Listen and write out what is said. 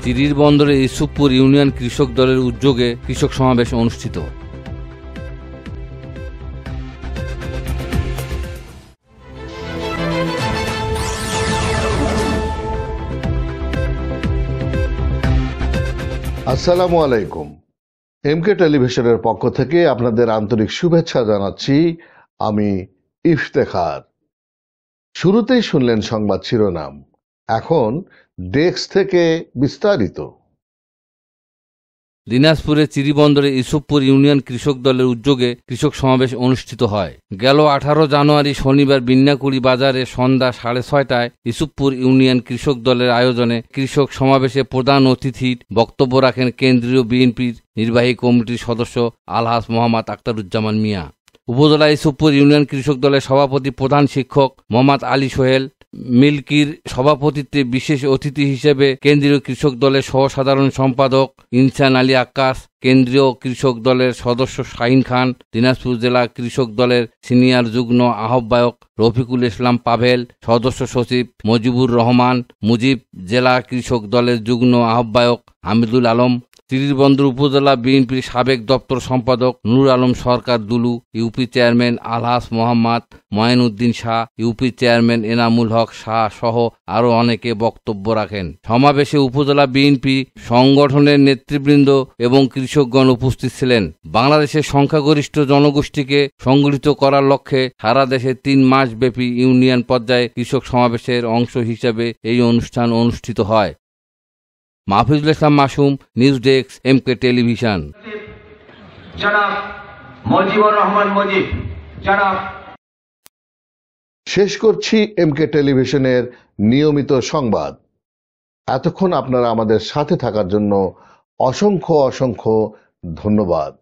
চিরির বন্দরে ইউসুফপুর ইউনিয়ন কৃষক দলের উদ্যোগে কৃষক সমাবেশ অনুষ্ঠিত। আসসালামু আলাইকুম। এমকে টেলিভিশনের পক্ষ থেকে আপনাদের আন্তরিক শুভেচ্ছা জানাচ্ছি আমি ইফতেখার। শুরুতেই শুনলেন সংবাদ শিরোনাম, এখন ডেস্ক থেকে বিস্তারিত। দিনাজপুরে চিরিবন্দরে ইউসুফপুর ইউনিয়ন কৃষক দলের উদ্যোগে কৃষক সমাবেশ অনুষ্ঠিত হয়। গেল 18 জানুয়ারি শনিবার বিন্যাকুড়ি বাজারে সন্ধ্যা 6:30টায় ইউসুফপুর ইউনিয়ন কৃষক দলের আয়োজনে কৃষক সমাবেশে প্রধান অতিথির বক্তব্য রাখেন কেন্দ্রীয় বিএনপির নির্বাহী কমিটির সদস্য আলহাজ মোহাম্মদ আখতারুজ্জামান মিয়া। উপজেলা ইউসুফপুর ইউনিয়ন কৃষক দলের সভাপতি প্রধান শিক্ষক মোহাম্মদ আলী সোহেল মিল্কির সভাপতিত্বে বিশেষ অতিথি হিসেবে কেন্দ্রীয় কৃষক দলের সহ সাধারণ সম্পাদক ইনসান আলী আক্কাস, কেন্দ্রীয় কৃষক দলের সদস্য শাহিন খান, দিনাজপুর জেলা কৃষক দলের সিনিয়র যুগ্ম আহ্বায়ক রফিকুল ইসলাম পাভেল, সদস্য সচিব মজিবুর রহমান মুজিব, জেলা কৃষক দলের যুগ্ম আহ্বায়ক হামিদুল আলম, চিরিরবন্দর উপজেলা বিএনপির সাবেক দপ্তর সম্পাদক নূর আলম সরকার দুলু, ইউপি চেয়ারম্যান আলহাজ মোহাম্মদ ময়নউদ্দিন শাহ, ইউপি চেয়ারম্যান এনামুল হক শাহ সহ আরও অনেকে বক্তব্য রাখেন। সমাবেশে উপজেলা বিএনপি সংগঠনের নেতৃবৃন্দ এবং কৃষকগণ উপস্থিত ছিলেন। বাংলাদেশের সংখ্যাগরিষ্ঠ জনগোষ্ঠীকে সংগঠিত করার লক্ষ্যে সারা দেশে 3 মাস ব্যাপী ইউনিয়ন পর্যায়ে কৃষক সমাবেশের অংশ হিসেবে এই অনুষ্ঠান অনুষ্ঠিত হয়। Mahfuzul Islam Masum, news desk, MK television. শেষ করছি এমকে টেলিভিশনের নিয়মিত সংবাদ। এতক্ষণ আপনারা আমাদের সাথে থাকার জন্য অসংখ্য ধন্যবাদ।